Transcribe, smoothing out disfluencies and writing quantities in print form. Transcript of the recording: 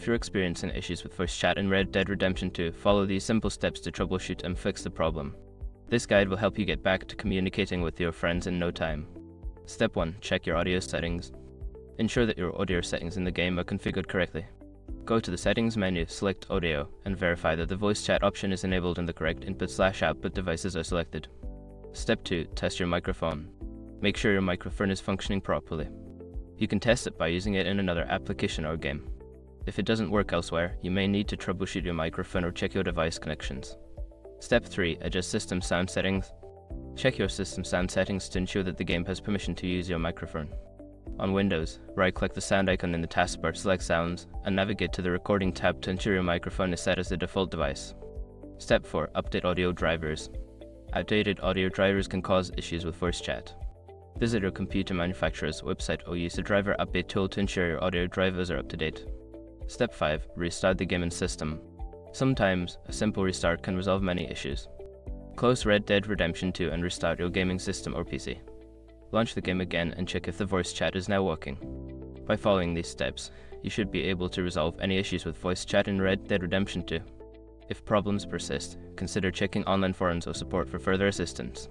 you're experiencing issues with voice chat in Red Dead Redemption 2, follow these simple steps to troubleshoot and fix the problem. This guide will help you get back to communicating with your friends in no time. Step 1. Check your audio settings. Ensure that your audio settings in the game are configured correctly. Go to the Settings menu, select Audio, and verify that the voice chat option is enabled and the correct input/output devices are selected. Step 2. Test your microphone. Make sure your microphone is functioning properly. You can test it by using it in another application or game. If it doesn't work elsewhere, you may need to troubleshoot your microphone or check your device connections. Step 3. Adjust system sound settings. Check your system sound settings to ensure that the game has permission to use your microphone. On Windows, right-click the sound icon in the taskbar, select Sounds, and navigate to the Recording tab to ensure your microphone is set as the default device. Step 4. Update audio drivers. Outdated audio drivers can cause issues with voice chat. Visit your computer manufacturer's website or use the driver update tool to ensure your audio drivers are up to date. Step 5. Restart the game and system. Sometimes, a simple restart can resolve many issues. Close Red Dead Redemption 2 and restart your gaming system or PC. Launch the game again and check if the voice chat is now working. By following these steps, you should be able to resolve any issues with voice chat in Red Dead Redemption 2. If problems persist, consider checking online forums or support for further assistance.